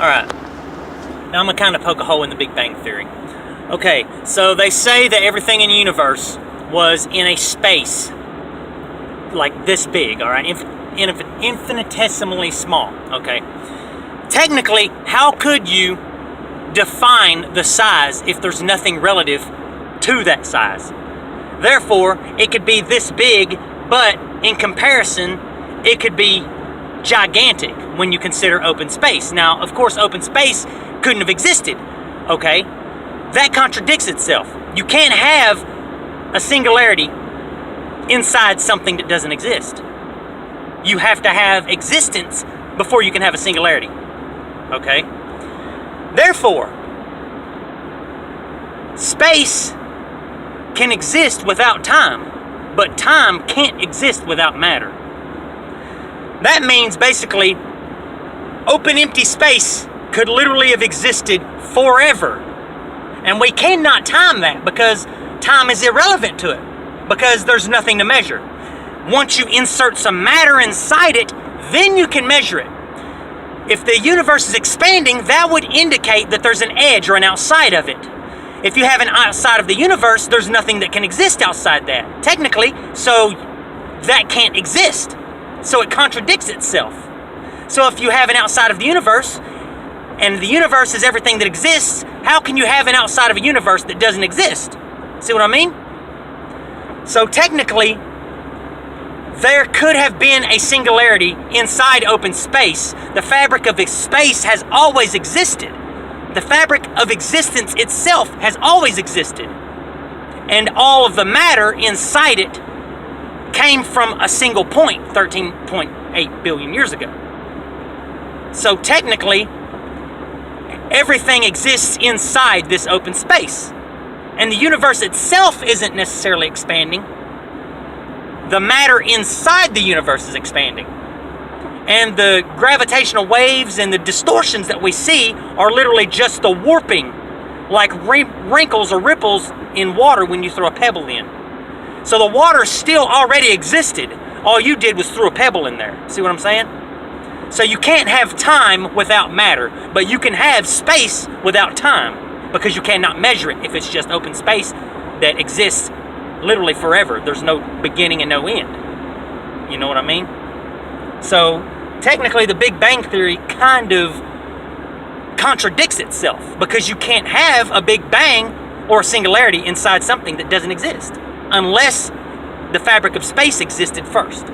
Alright, now I'm going to kind of poke a hole in the Big Bang Theory. Okay, so they say that everything in the universe was in a space like this big, alright? Infinitesimally small, okay? Technically, how could you define the size if there's nothing relative to that size? Therefore, it could be this big, but in comparison, it could be gigantic when you consider open space. Now, of course, open space couldn't have existed, okay? That contradicts itself. You can't have a singularity inside something that doesn't exist. You have to have existence before you can have a singularity, okay? Therefore, space can exist without time, but time can't exist without matter. That means basically open empty space could literally have existed forever. And we cannot time that because time is irrelevant to it, because there's nothing to measure. Once you insert some matter inside it, then you can measure it. If the universe is expanding, that would indicate that there's an edge or an outside of it. If you have an outside of the universe, there's nothing that can exist outside that, technically, so that can't exist. So it contradicts itself. So if you have an outside of the universe, and the universe is everything that exists, how can you have an outside of a universe that doesn't exist? See what I mean? So technically, there could have been a singularity inside open space. The fabric of space has always existed. The fabric of existence itself has always existed. And all of the matter inside it came from a single point 13.8 billion years ago. So technically, everything exists inside this open space. And the universe itself isn't necessarily expanding. The matter inside the universe is expanding. And the gravitational waves and the distortions that we see are literally just the warping, like wrinkles or ripples in water when you throw a pebble in. So the water still already existed. All you did was throw a pebble in there. See what I'm saying? So you can't have time without matter, but you can have space without time, because you cannot measure it if it's just open space that exists literally forever. There's no beginning and no end. You know what I mean? So technically the Big Bang Theory kind of contradicts itself, because you can't have a Big Bang or a singularity inside something that doesn't exist unless the fabric of space existed first.